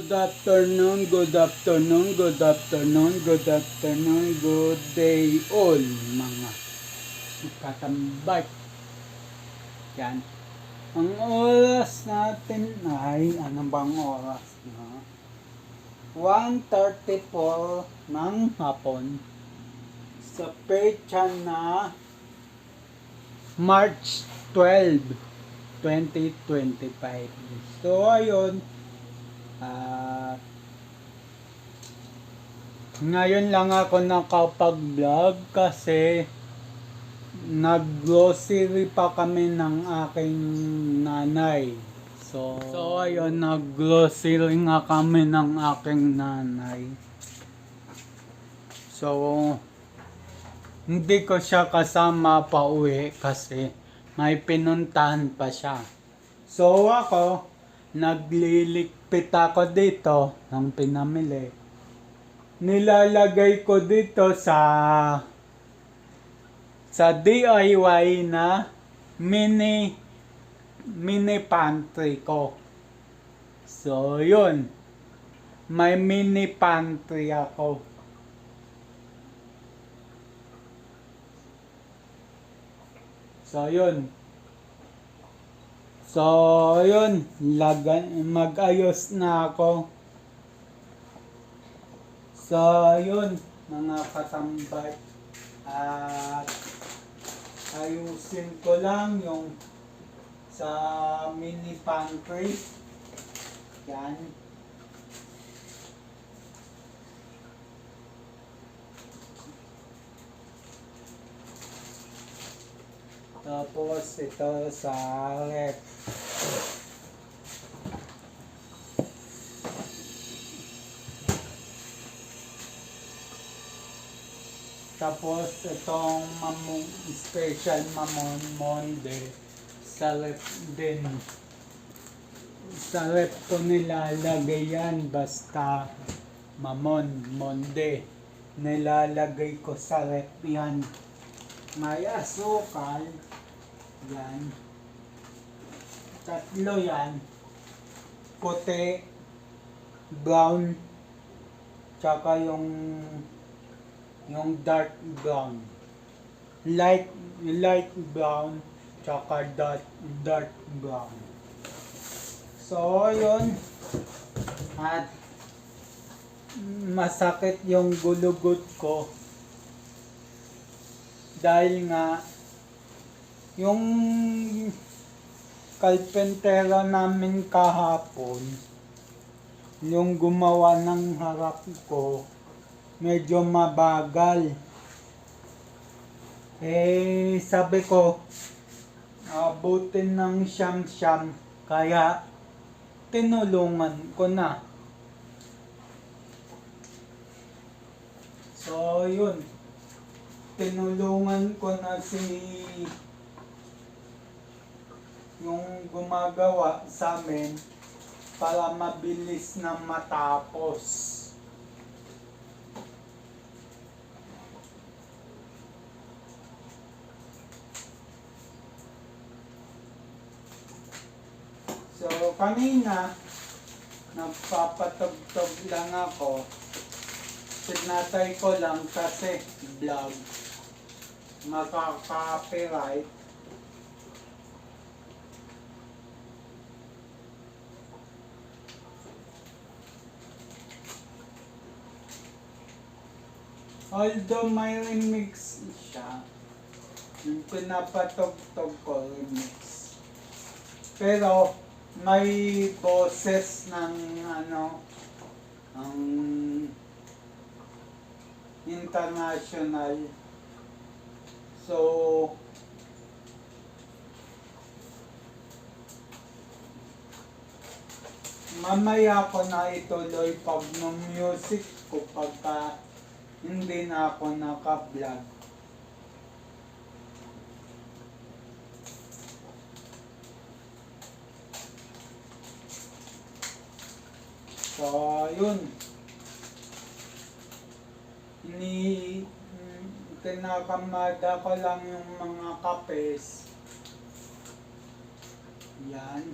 Good afternoon, good afternoon, good afternoon, good afternoon, good day all mga katambay. Yan. Ang oras natin ay, ano bang oras na? 1:34 ng hapon sa petsa na March 12, 2025. So ayun, ngayon lang ako nakapag-vlog kasi nag-grocery pa kami ng aking nanay. So ayun, nag-grocery nga kami ng aking nanay. So, hindi ko siya kasama pa uwi kasi may pinuntahan pa siya. So ako, nagliligpit ako dito ng pinamili. Nilalagay ko dito sa DIY na mini pantry ko. So yun, may mini pantry ako. So yun. Mag-ayos na ako. So yun, mga katambay. At ayusin ko lang yung sa mini pantry. Yan. Tapos ito sa ref. Tapos itong special mamon monde sa ref din. Sa ref ko nilalagay yan basta monde. Nilalagay ko sa ref yan. May asukal. Yan. 3 yan. Puti, brown, tsaka yung dark brown. Light brown, tsaka dark brown. So, yun. At masakit yung gulugot ko. Dahil nga, yung kalpentero namin kahapon, yung gumawa ng harap ko, medyo mabagal. Sabi ko, abutin ng siyam-siyam, kaya tinulungan ko na. So, yun. Tinulungan ko na yung gumagawa sa amin para mabilis na matapos. So, kanina nagpapatugtog lang ako. Sinatay ko lang kasi vlog. Makaka-copyright. Although may remix siya, yung pinapatugtog ko remix. Pero may boses ng ang international. So, mamaya ko na ituloy pag no music ko pagka hindi na ako naka-vlog. So, yun. Kinakamada ko lang yung mga kapes. Yan.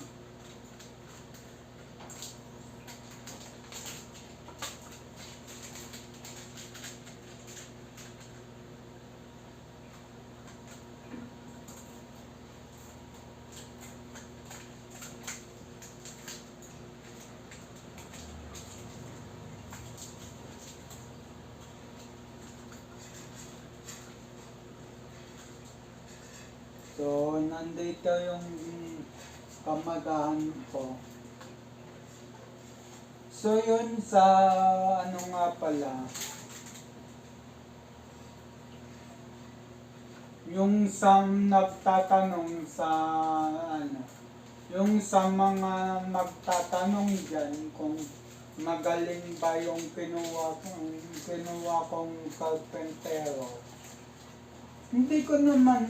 So, nandito yung kamagahan ko. So, yun sa ano nga pala, yung sa nagtatanong sa ano, yung sa mga magtatanong dyan kung magaling ba yung kinuha kong karpentero. Hindi ko naman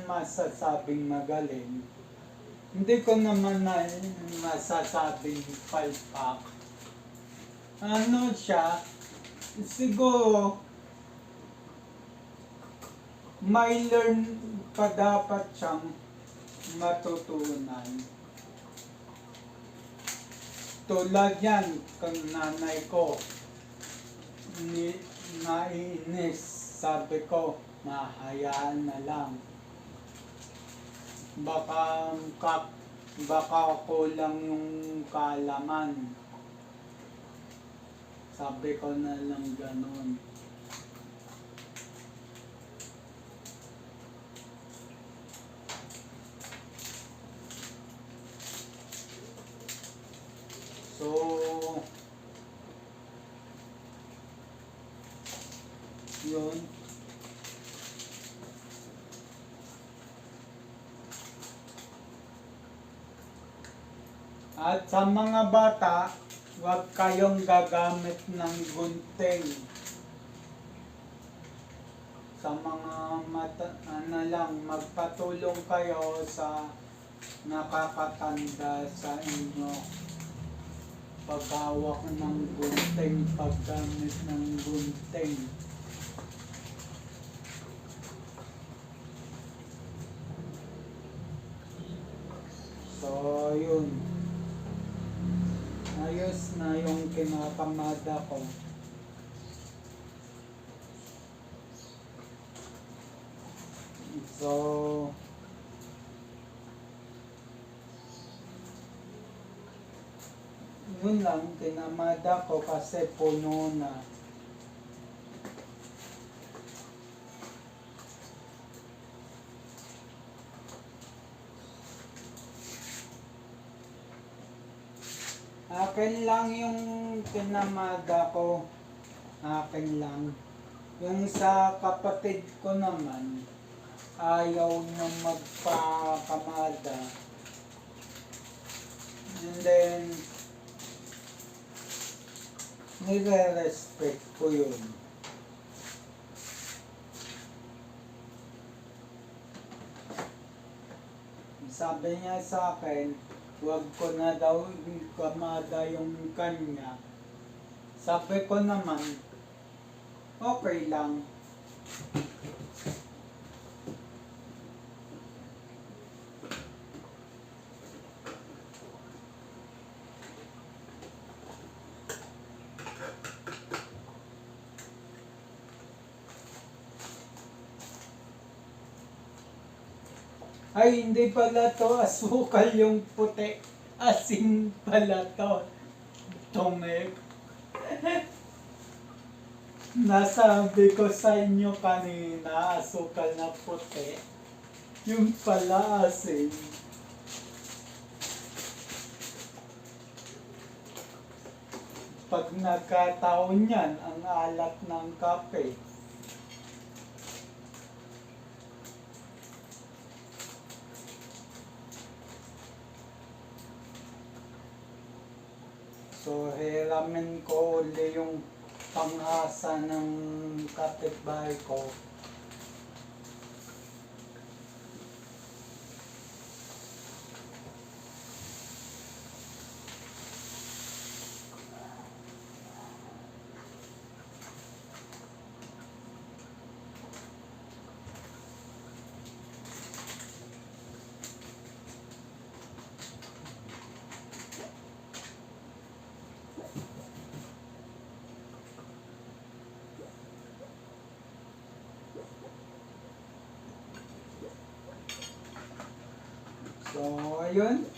masasabing magaling. Hindi ko naman masasabing palpak. Ano siya, siguro may learn pa dapat siyang matutunan. Tulad yan, kung nanay ko, nainis. Sabi ko, mahayaan na lang. Baka kulang yung kaalaman. Sabi ko na lang ganun. So, yun. At sa mga bata, huwag kayong gagamit ng gunting. Sa mga magpatulong kayo sa nakakatanda sa inyo. Paghawak ng gunting, paggamit ng gunting. So, yun. Ayos na yung kinakamada ko. So, yun lang, kinamada ko kasi puno na. Akin lang yung kinamada ko. Akin lang. Yung sa kapatid ko naman, ayaw na magpakamada. And then, nire-respect ko yun. Sabi niya sa akin, huwag ko na daw kamada yung kanya. Sabi ko naman, okay lang. Ay, hindi pala to asukal yung puti. Asin pala to. Tomek. Nasabi ko sa inyo kanina, asukal na puti. Yung pala asin. Pag nagkataon yan, ang alat ng kape. So, hiramin ko uli yung pang-asa ng kapitbahay ko. So, ayun.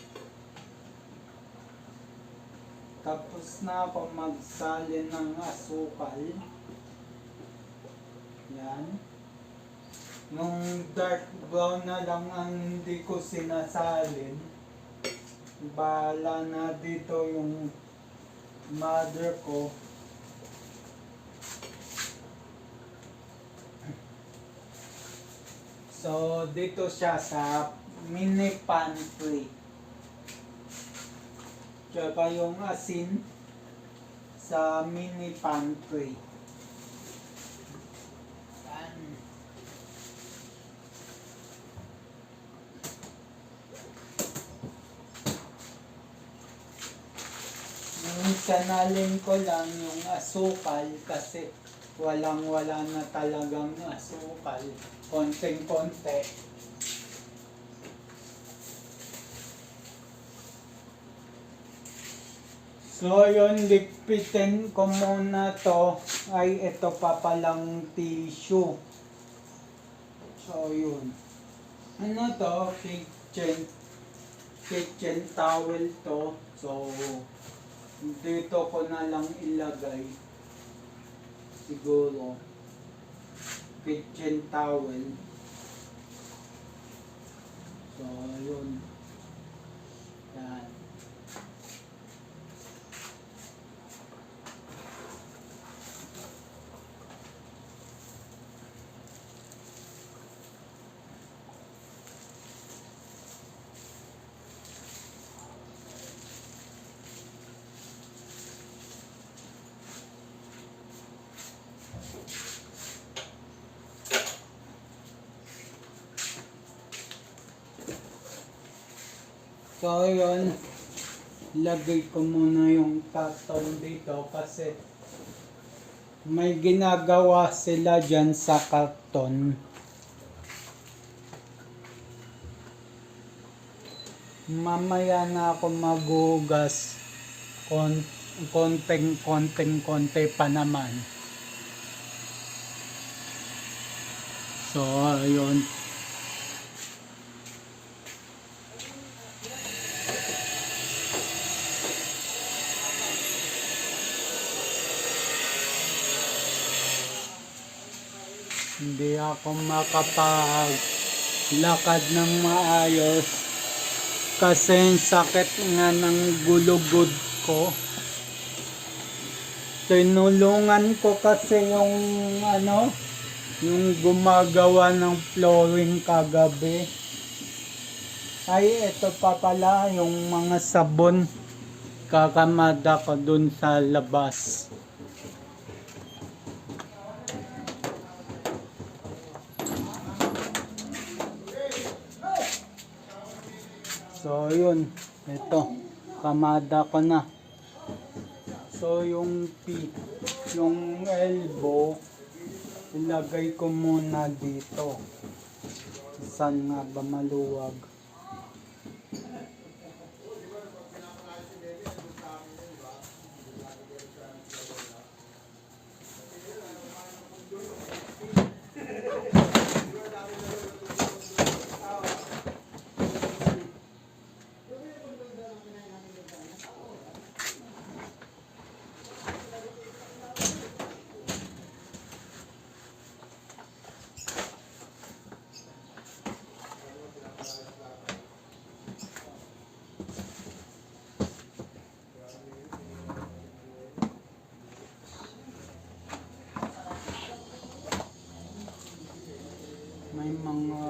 Tapos na ako magsalin ng asukal. Yan. Yung dark brown na lang ang hindi ko sinasalin. Bahala na dito yung mother ko. So, dito siya sa mini pantry. Tsaka yung asin sa mini pantry. Yan. Sanalin ko lang yung asukal kasi walang-wala na talagang asukal. Konting-konti. So yun, ligpitin ko muna to. Ay, ito pa palang tissue. So yun. Ano to? Kitchen towel to. So, dito ko na lang ilagay. Siguro. Kitchen towel. So, yun. Yan. So, yun. Lagay ko muna yung karton dito kasi may ginagawa sila dyan sa karton. Mamaya na ako maghugas. Konting-konti pa naman. So, ayun. Hindi ako makapaglakad ng maayos kasi sakit nga ng gulugod ko. Tinulungan ko kasi yung yung gumagawa ng flooring kagabi. Ay, ito pa pala yung mga sabon. Kakamada ko dun sa labas. So yun, ito, kamada ko na. So yung elbow, ilagay ko muna dito. Saan nga ba maluwag? May mga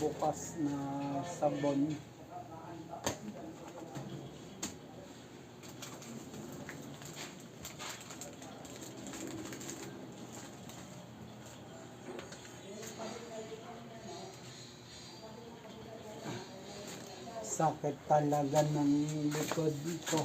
bukas na sabon. Sakit talaga ng likod ko.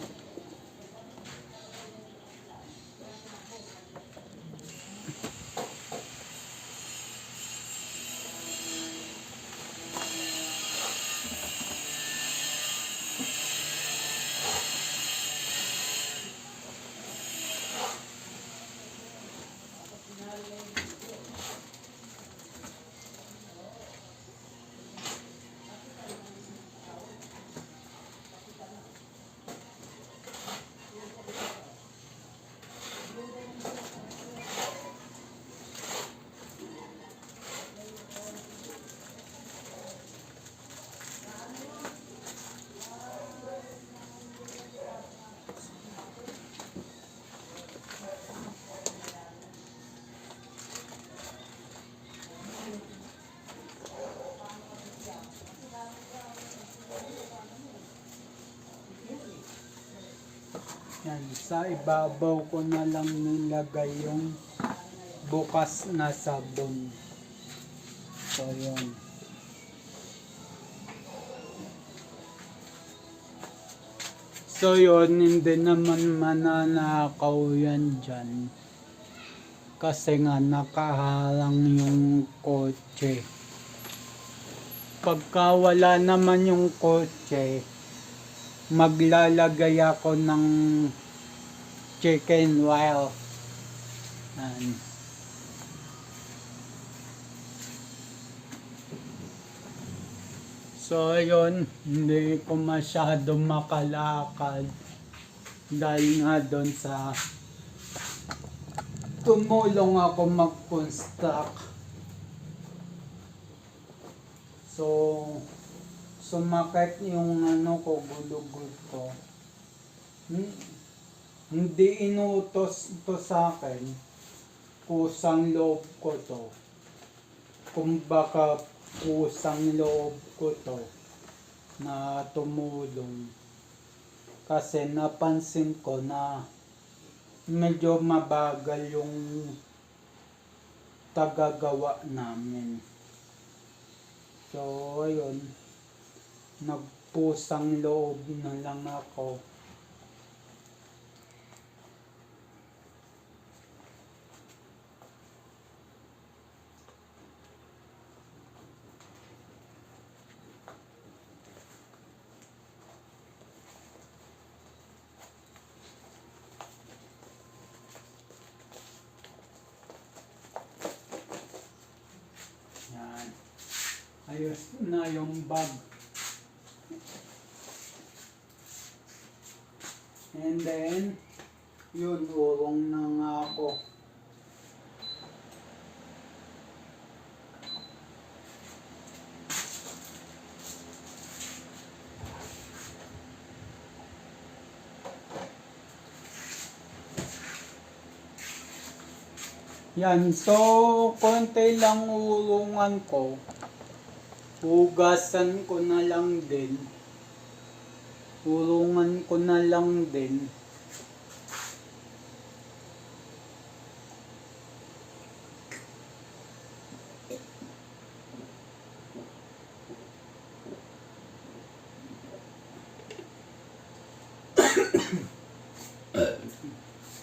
Yan, sa ibabaw ko na lang nilagay yung bukas na sabon. So, yun. So, yun, hindi naman mananakaw yan dyan. Kasi nga, nakahalang yung kotse. Pagka wala naman yung kotse, maglalagay ako ng chicken wire. Yan. So, yun, hindi ko masyado makalakad dahil nga doon sa tumulong ako mag-construct. So, sumakit yung ko, gulugod ko. Hindi inutos to sa akin, kusang loob ko to. Kung baka kusang loob ko to na tumulong. Kasi napansin ko na medyo mabagal yung tagagawa namin. So, ayun, nagpusang loob na lang ako. Yan. Ayos na yung bag. And then, yun, urong na nga ako. Yan, so, konti lang urungan ko. Hugasan ko na lang din. Urungan ko na lang din.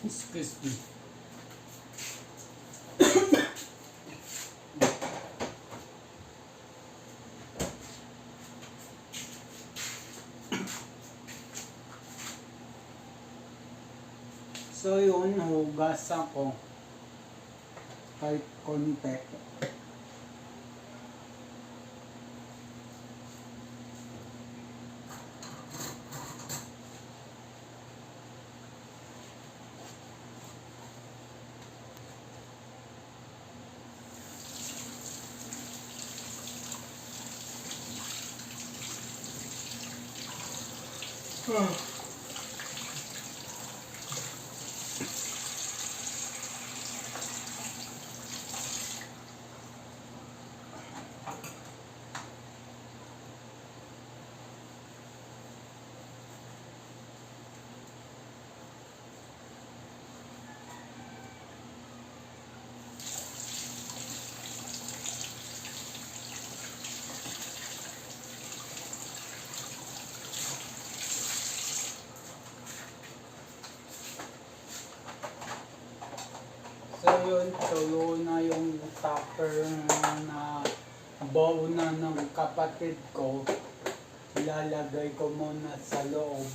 Excuse me. So yun, hugas ako. Kahit konti. So yun, tulo na yung tupper na bowl na ng kapatid ko. Ilalagay ko muna sa loob.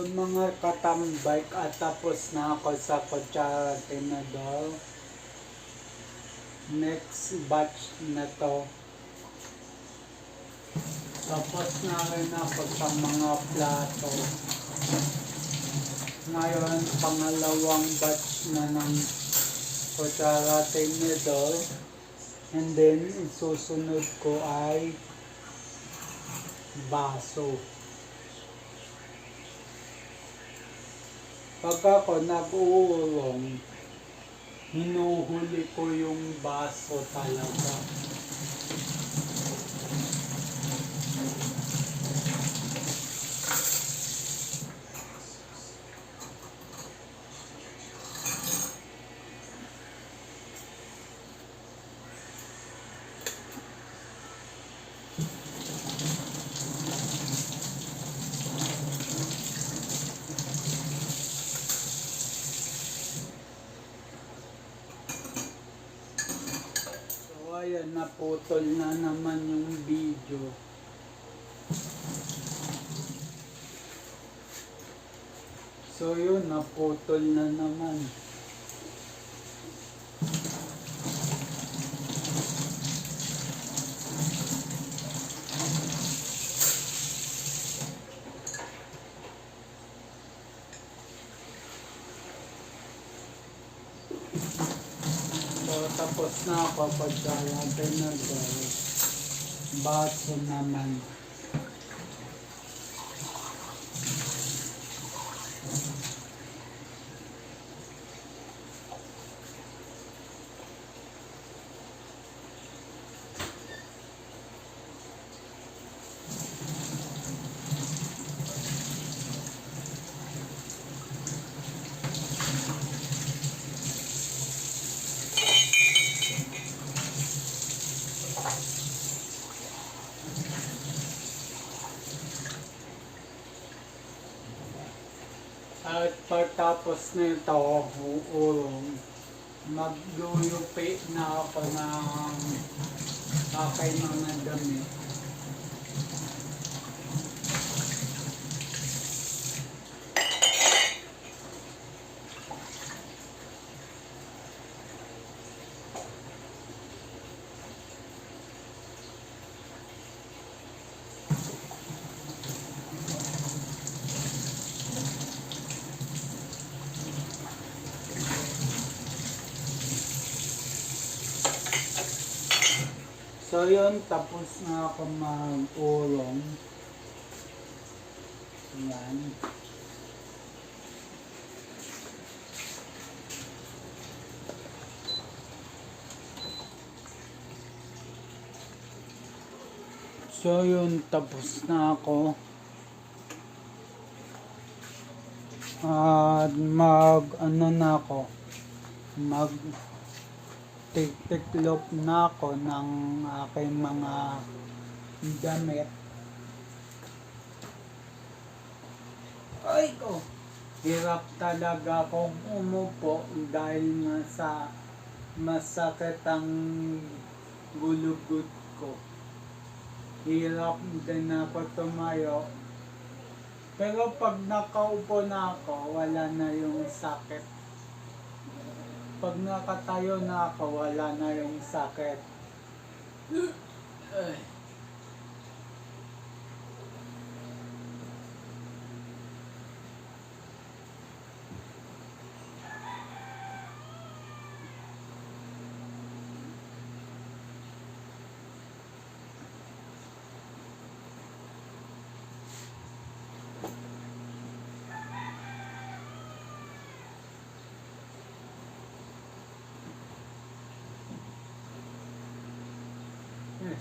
yun mga katambay at tapos na ako sa kutsara tinador. Next batch na to. Tapos na rin ako sa mga plato. Ngayon, pangalawang batch na ng kutsara tinador. And then, susunod ko ay baso. Pag ako nag-uulong, hinuhuli ko yung baso talaga. Ayan, naputol na naman yung video. So yun, naputol na naman. So tapos na ako pagkalagay na baso naman. At pagtapos nito, uulong, maglulupi na ako ng aking mga damit. So yun, tapos na ako mag-ulong. Yan. So yun, tapos na ako. At ano na ako, tiklop na ako ng aking mga damit. Ay ko! Hirap talaga akong umupo dahil masakit ang gulugod ko. Hirap din ako tumayo. Pero pag nakaupo na ako, wala na yung sakit. Pag nakatayo na ako, wala na yung sakit. Ay.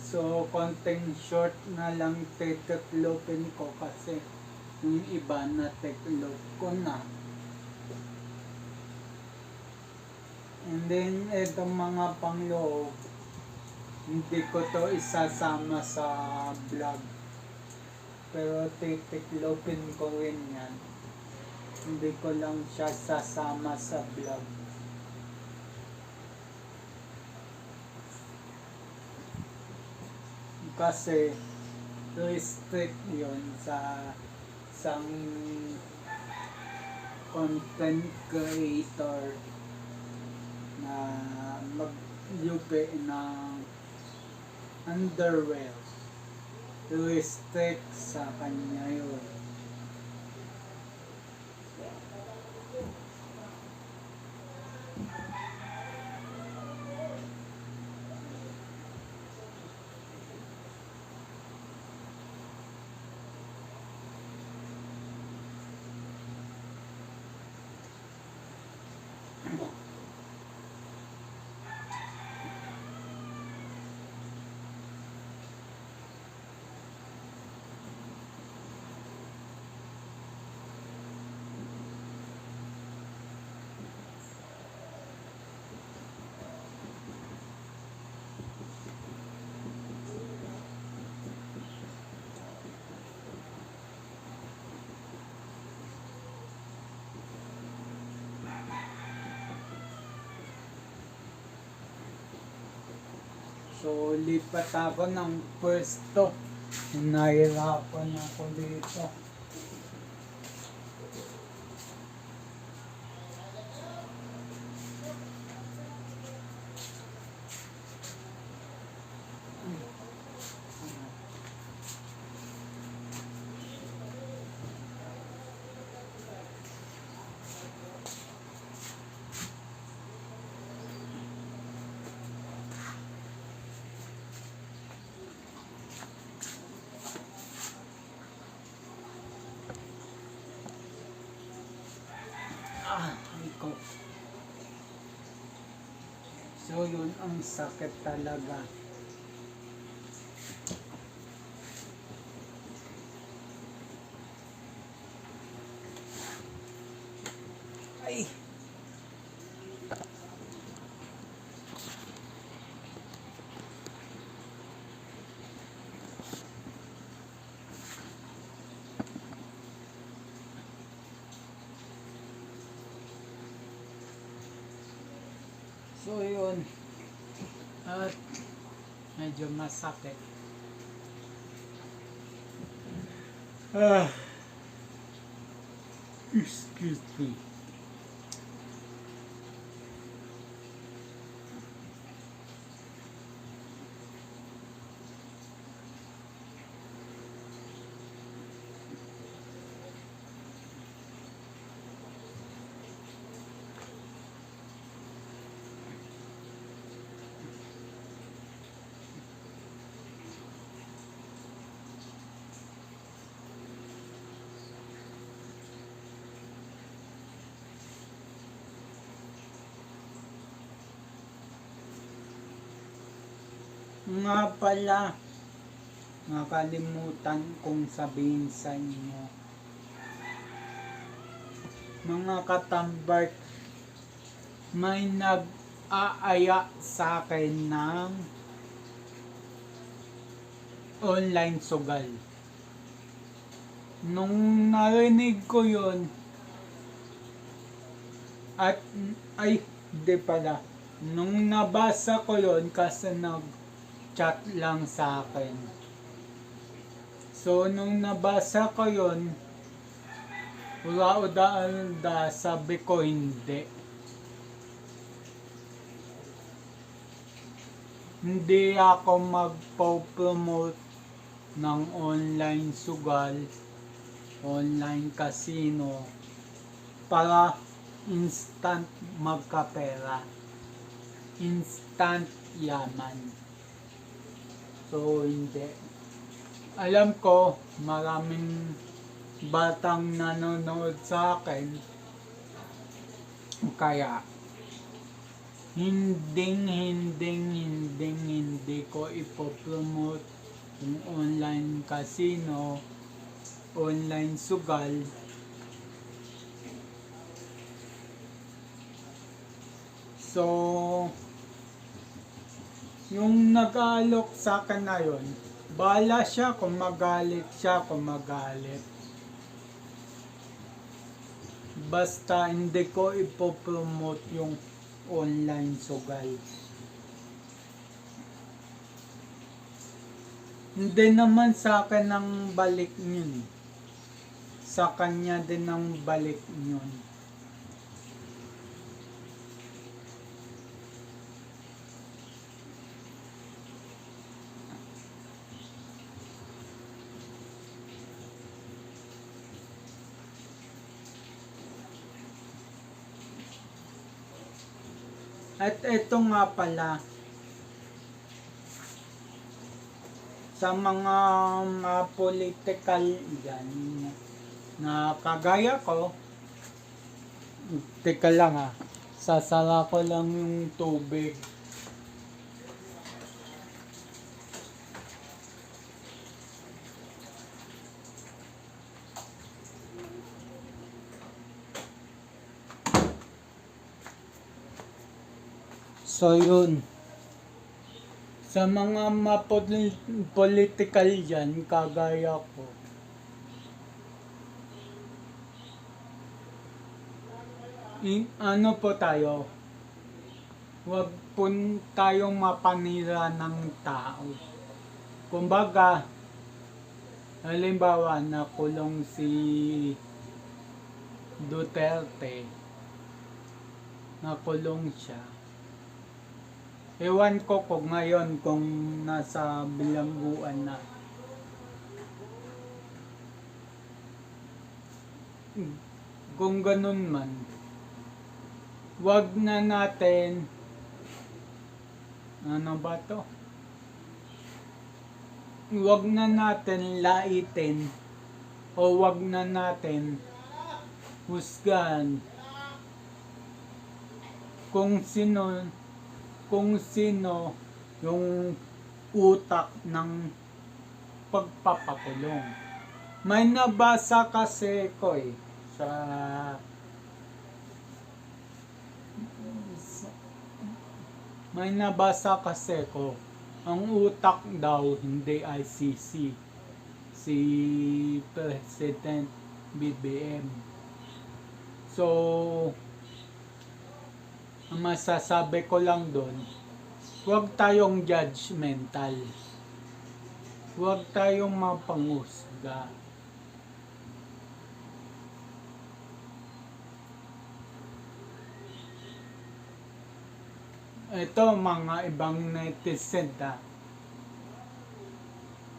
So, konting short na lang titiklopin ko kasi yung iba na tiklop ko na. And then, itong mga pangloob, hindi ko to isasama sa vlog. Pero titiklopin ko rin yan. Hindi ko lang siya sasama sa vlog. Kasi restrict yun sa isang content creator na mag-yupi ng underwear. Restrict sa kanya yun. So, lipat ako ng pwesto. Nahirapan ako dito. Ikaw. So, yun ang sakit talaga. Ay! So yun, at medyo masakit. Excuse me. Nga pala, nakalimutan kong sabihin sa inyo. Mga katambart, may nag-aaya sa akin ng online sugal. Nung narinig ko yun, at ay, di pala. Nung nabasa ko yun kasi nag-chat lang sa akin. So, nung nabasa ko yun, ura-uda, sabi ko hindi. Hindi ako magpo-promote ng online sugal, online casino, para instant magkapera, instant yaman. So, hindi. Alam ko, maraming batang nanonood sa akin, kaya hindi ko ipopromote yung online casino, online sugal. So, yung nag-aalok sa akin na yun, bahala siya kung magalit siya, kung magalit. Basta hindi ko ipopromote yung online sugal. Hindi naman sa akin ang balik yun. Sa kanya din ang balik yun. At ito nga pala, sa mga political yan, na kagaya ko, teka lang sasara ko lang yung tubig. So yun, sa mga political yan, kagaya ko, ano po tayo, huwag po tayong mapanira ng tao. Kumbaga, halimbawa nakulong si Duterte, nakulong siya. Ewan ko kung ngayon kung nasa bilangguan na. Kung ganun man, wag na natin, ano ba to? Wag na natin laitin o wag na natin husgahan kung sino yung utak ng pagpapakulong. May nabasa kasi ko ang utak daw hindi ICC, si President BBM. So, ang masasabi ko lang doon, huwag tayong judgmental. Huwag tayong mapanghusga. Ito mga ibang netizen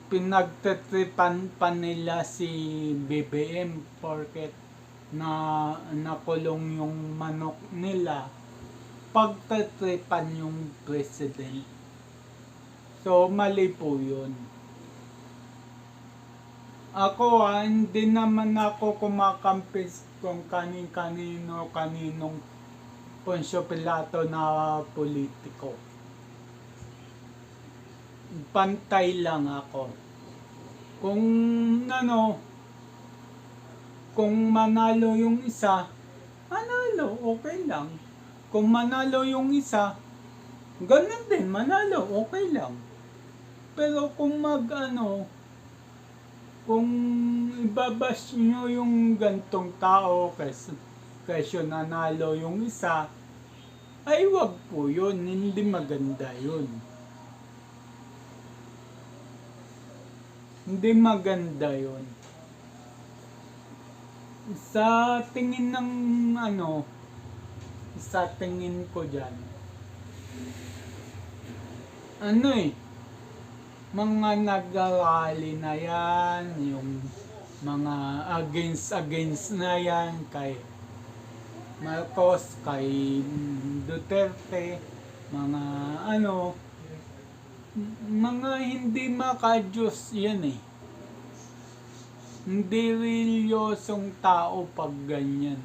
pinagtitripan pa nila si BBM porket na nakulong yung manok nila, pagtitripan yung president. So mali po yun. Ako hindi naman ako kumakampis kung kaninong Poncio Pilato na politiko. Pantay lang ako. Kung manalo yung isa, manalo, okay lang. Kung manalo yung isa, ganun din, manalo, okay lang. Pero kung kung ibabash nyo yung gantong tao kasi nanalo yung isa, ay wag po yun, hindi maganda yun. Hindi maganda yun. Sa tingin ng sa tingin ko dyan, mga nag-rally na yan, yung mga against na yan kay Marcos, kay Duterte, mga mga hindi makadiyos yan Hindi relyosong tao pag ganyan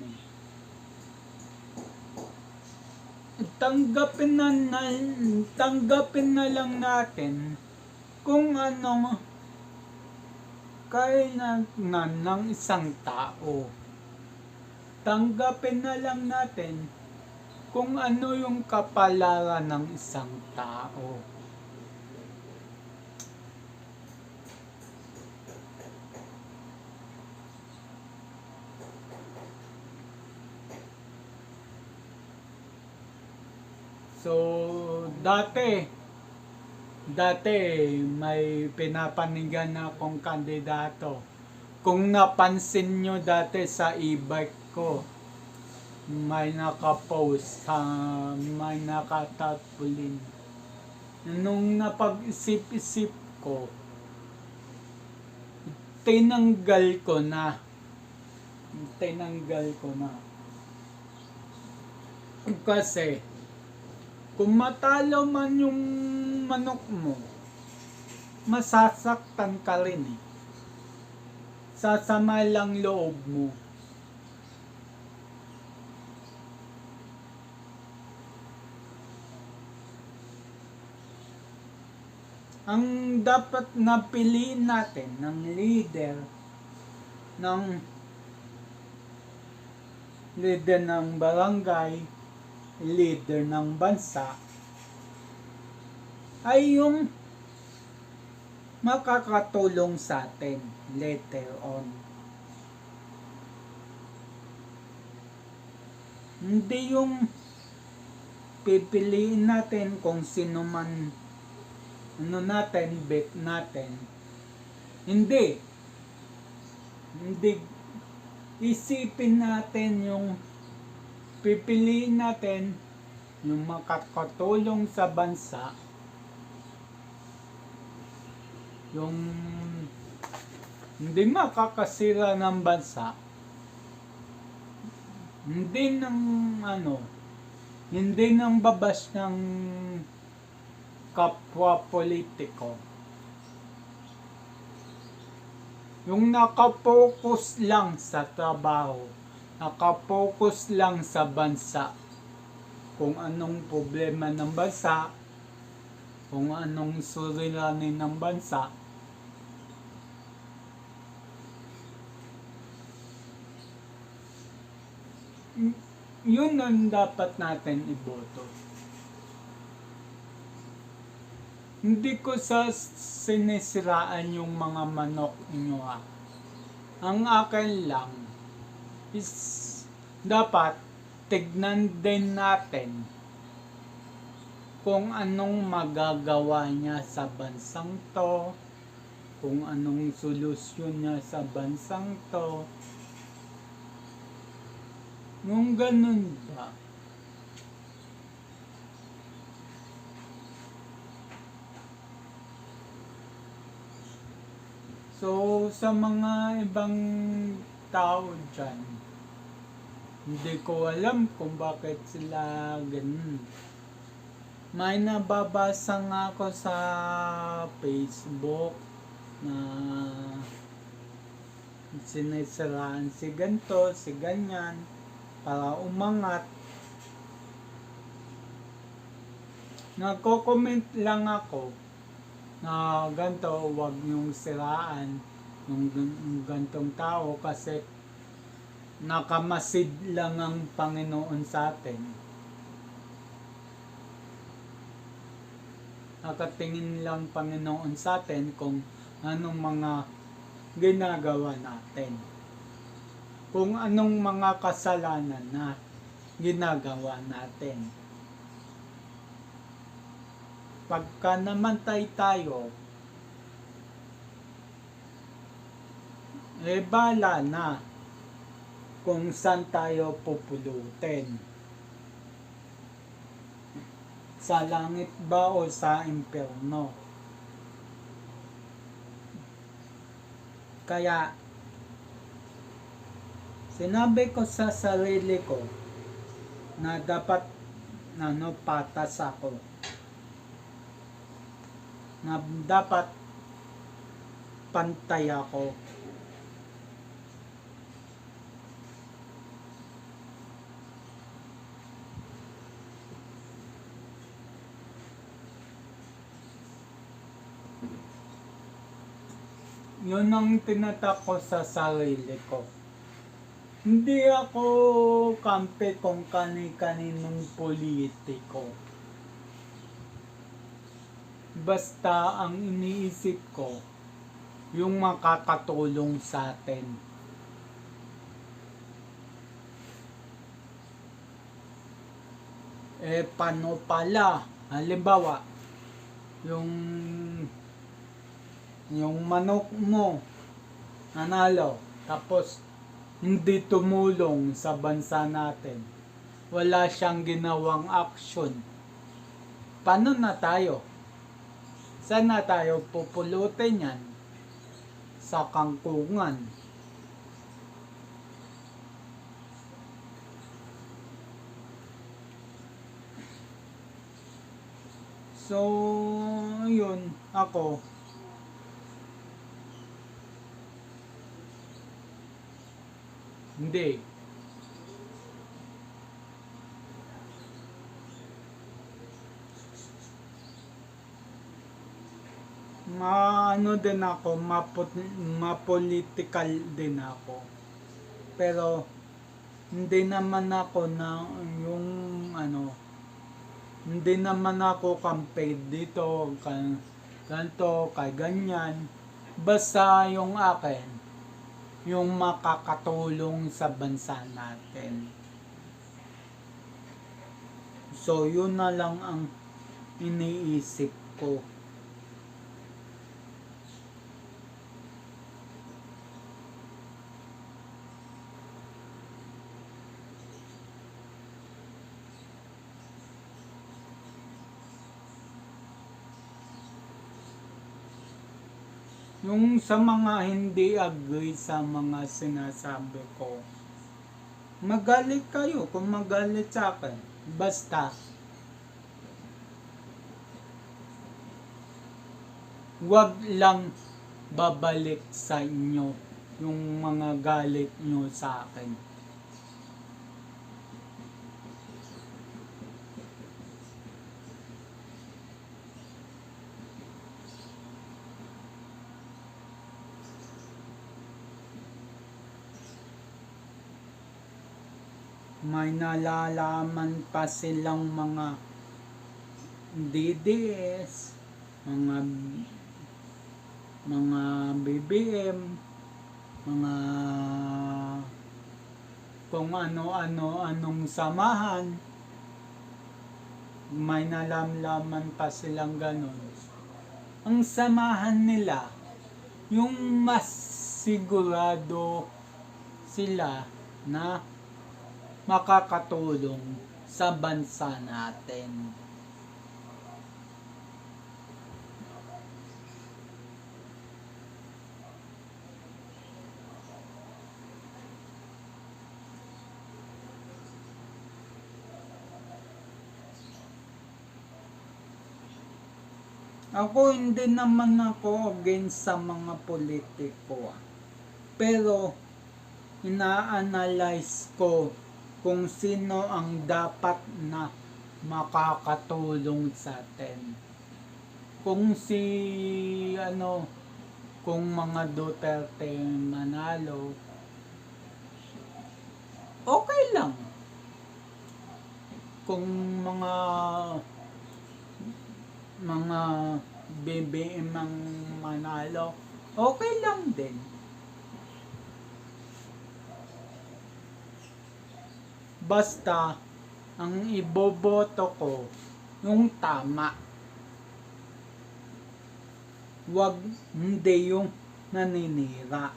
Tanggapin na lang natin kung kailangan ng isang tao. Tanggapin na lang natin kung ano yung kapalaran ng isang tao. So, dati may pinapanigan na akong kandidato. Kung napansin nyo dati sa e-bike ko, may nakapost, may nakatarpaulin. Nung napag-isip-isip ko, tinanggal ko na. Kasi, Kung matalo man yung manok mo, masasaktan ka rin eh. Sasama lang loob mo. Ang dapat na piliin natin ng leader ng barangay, leader ng bansa, ay yung makakatulong sa atin later on. Hindi yung pipiliin natin kung sino man bet natin. Hindi. Isipin natin yung pipiliin natin yung makakatulong sa bansa, yung hindi makakasira ng bansa, hindi ng babas ng kapwa politiko. Yung nakapokus lang sa trabaho, nakapokus lang sa bansa, kung anong problema ng bansa, kung anong suliranin ng bansa. Yun ang dapat natin iboto. Hindi ko sinisiraan yung mga manok nyo ha. Ang akin lang is dapat tignan din natin kung anong magagawa niya sa bansang to, kung anong solusyon niya sa bansang to. Nung ganun ba? So, sa mga ibang tao dyan, hindi ko alam kung bakit sila ganun. May nababasa nga ako sa Facebook na sinisiraan si ganito, si ganyan, para umangat. Nagko-comment lang ako na ganito, huwag niyong siraan yung gantong tao kasi nakamasid lang ang Panginoon sa atin. Nakatingin lang Panginoon sa atin kung anong mga ginagawa natin. Kung anong mga kasalanan na ginagawa natin. Pagka namatay tayo, bala na kung saan tayo pupulutin. Sa langit ba o sa impyerno? Kaya, sinabi ko sa sarili ko na dapat patas ako. Na dapat pantay ako. Yun ang tinatak ko sa sarili ko. Hindi ako kampe kung kani-kaninong politiko. Basta ang iniisip ko, yung makakatulong sa atin. Paano pala? Halimbawa, yung manok mo nanalo, tapos hindi tumulong sa bansa natin. Wala siyang ginawang action. Paano na tayo? Saan na tayo pupulutin yan? Sa kangkungan. So, yun, ako. Hindi. Maano din ako, mapolitical din ako. Pero, hindi naman ako na yung ano, hindi naman ako campaign dito, ganito, kay ganyan. Basta yung akin, yung makakatulong sa bansa natin. So, yun na lang ang iniisip ko. Yung sa mga hindi agree sa mga sinasabi ko, magalit kayo kung magalit sa akin. Basta, wag lang babalik sa inyo yung mga galit nyo sa akin. May nalalaman pa silang mga DDS, mga BBM, mga kung ano-anong samahan. May nalalaman pa silang ganun. Ang samahan nila, yung mas sigurado sila na makakatulong sa bansa natin. Ako hindi naman ako against sa mga politiko. Pero ina-analyze ko kung sino ang dapat na makakatulong sa atin. Kung kung mga Duterte manalo, okay lang. Kung mga BBM ang manalo, okay lang din. Basta, ang iboboto ko, yung tama. Wag hindi yung naninira.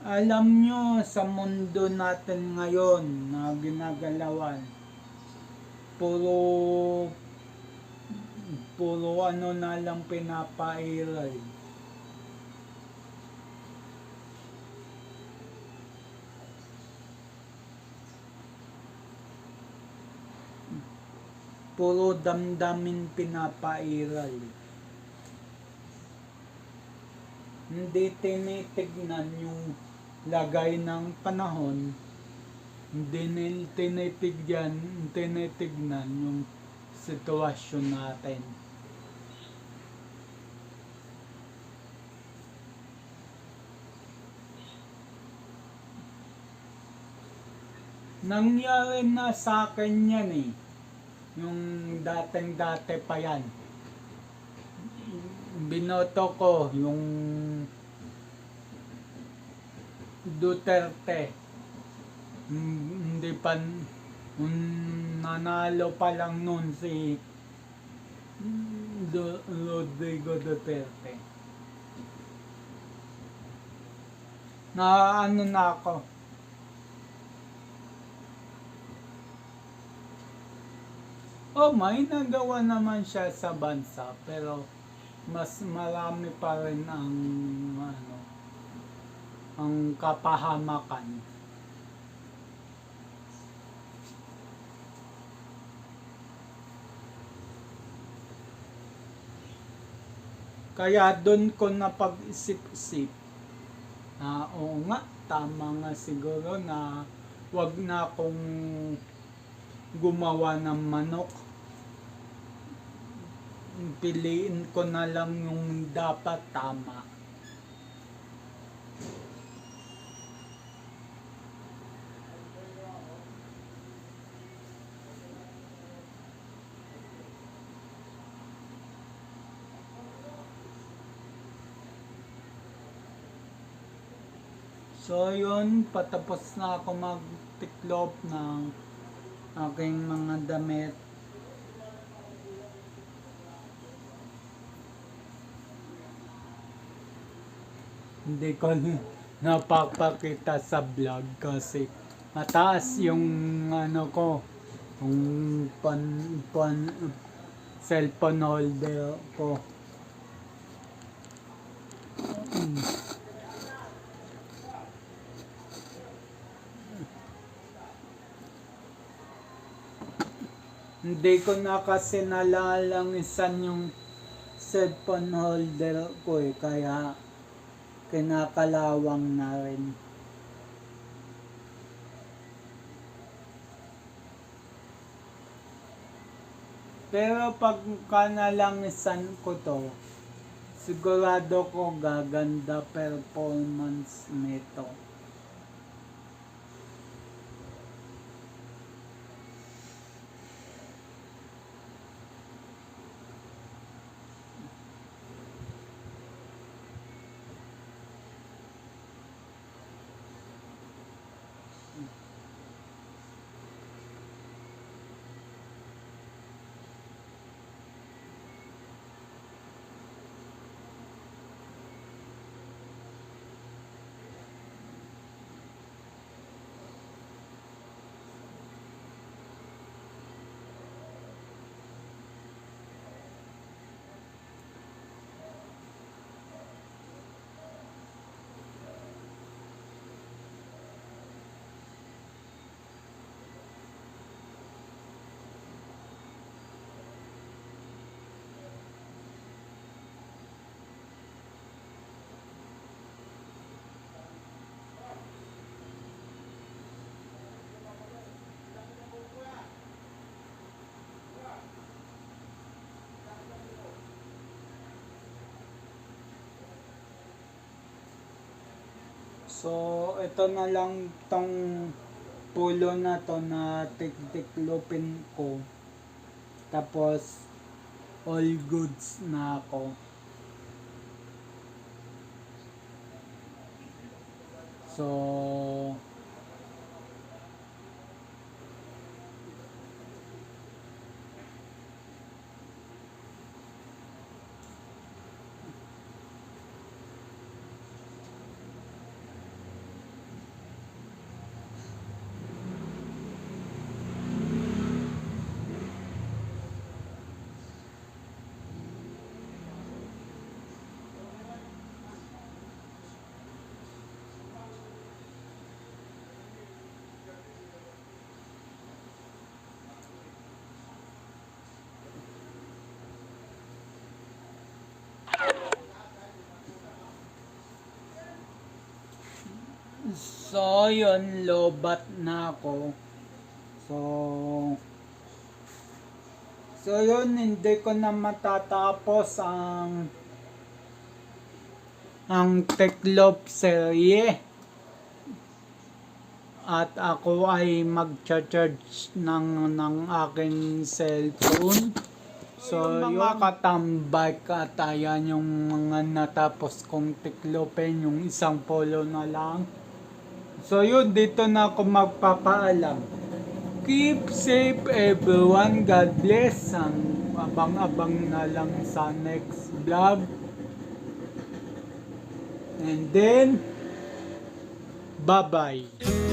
Alam nyo, sa mundo natin ngayon na ginagalawan, puro ano na lang pinapairal. Puro damdamin pinapairal. Hindi tinitignan yung lagay ng panahon, hindi tinitignan yung sitwasyon natin. Nangyari na sa akin yan eh. Yung dating-dati pa yan. Binoto ko yung Duterte. Hindi pa, nanalo pa lang nun si Rodrigo Duterte. Na ano na ako. May nagawa naman siya sa bansa, pero mas marami pa rin ang kapahamakan. Kaya doon ko napag-isip-isip na oo nga, tama nga siguro na wag na akong gumawa ng manok. Piliin ko na lang yung dapat tama. So yun, patapos na ako magtiklop ng aking mga damit. Hindi ko napapakita sa vlog kasi mataas yung ano ko, yung cellphone holder ko. Hindi ko na kasi nalalangisan yung cellphone holder ko kaya kinakalawang na rin. Pero pagka nalangisan ko to, sigurado ko gaganda performance nito. So, ito na lang tong pulo na to na tiktiklopin ko. Tapos, all goods na ako. So, So, yun, lobat na ako. So, yun, hindi ko na matatapos ang Teklop serye. At ako ay mag-charge ng aking cellphone. So, yung mga katambay katayan yung mga natapos kong tiklopin, yung isang polo na lang. So yun, dito na ako magpapaalam. Keep safe everyone. God bless. Abang-abang na lang sa next vlog. And then, bye-bye.